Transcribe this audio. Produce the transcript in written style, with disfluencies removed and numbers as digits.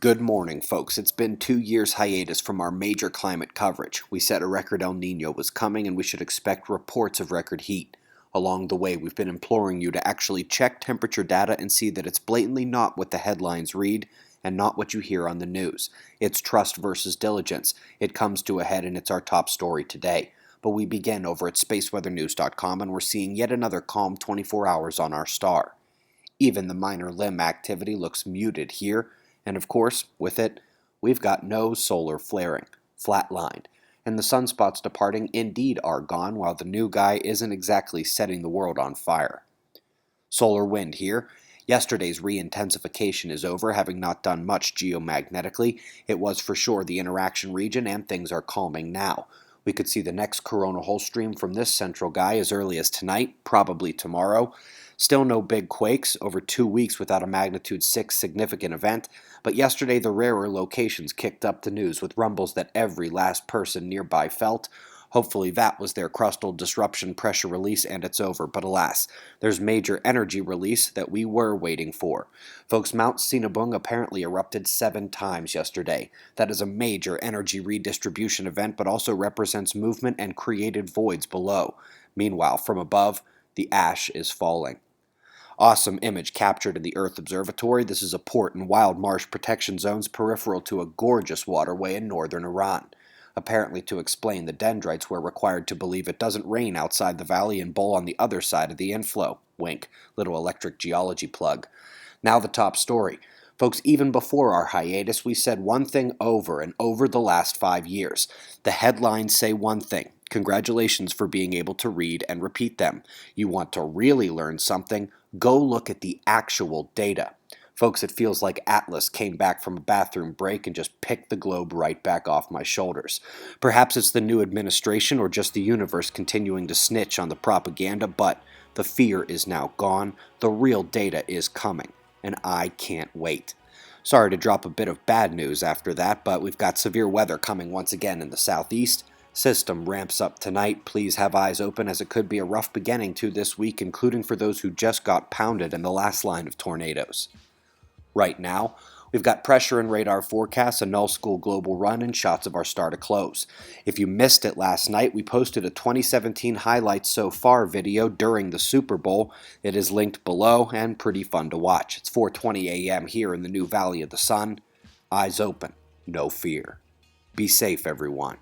Good morning, folks. It's been 2 years hiatus from our major climate coverage. We said a record El Nino was coming and we should expect reports of record heat. Along the way, we've been imploring you to actually check temperature data and see that it's blatantly not what the headlines read and not what you hear on the news. It's trust versus diligence. It comes to a head and it's our top story today. But we begin over at spaceweathernews.com and we're seeing yet another calm 24 hours on our star. Even the minor limb activity looks muted here. And of course, with it, we've got no solar flaring, flatlined, and the sunspots departing indeed are gone, while the new guy isn't exactly setting the world on fire. Solar wind here. Yesterday's re-intensification is over, having not done much geomagnetically. It was for sure the interaction region, and things are calming now. We could see the next coronal hole stream from this central guy as early as tonight, probably tomorrow. Still no big quakes, over 2 weeks without a magnitude 6 significant event, but yesterday the rarer locations kicked up the news with rumbles that every last person nearby felt. Hopefully that was their crustal disruption pressure release and it's over, but alas, there's major energy release that we were waiting for. Folks, Mount Sinabung apparently erupted 7 times yesterday. That is a major energy redistribution event, but also represents movement and created voids below. Meanwhile, from above, the ash is falling. Awesome image captured in the Earth Observatory. This is a port and wild marsh protection zones peripheral to a gorgeous waterway in northern Iran. Apparently to explain the dendrites we're required to believe it doesn't rain outside the valley and bowl on the other side of the inflow. Wink, little electric geology plug. Now the top story. Folks, even before our hiatus, we said one thing over and over the last 5 years. The headlines say one thing. Congratulations for being able to read and repeat them. You want to really learn something? Go look at the actual data. Folks, it feels like Atlas came back from a bathroom break and just picked the globe right back off my shoulders. Perhaps it's the new administration or just the universe continuing to snitch on the propaganda, but the fear is now gone. The real data is coming, and I can't wait. Sorry to drop a bit of bad news after that, but we've got severe weather coming once again in the southeast. System ramps up tonight. Please have eyes open as it could be a rough beginning to this week, including for those who just got pounded in the last line of tornadoes. Right now, we've got pressure and radar forecasts, a null school global run, and shots of our star to close. If you missed it last night, we posted a 2017 highlights so far video during the Super Bowl. It is linked below and pretty fun to watch. It's 4:20 a.m. here in the new Valley of the Sun. Eyes open, no fear. Be safe, everyone.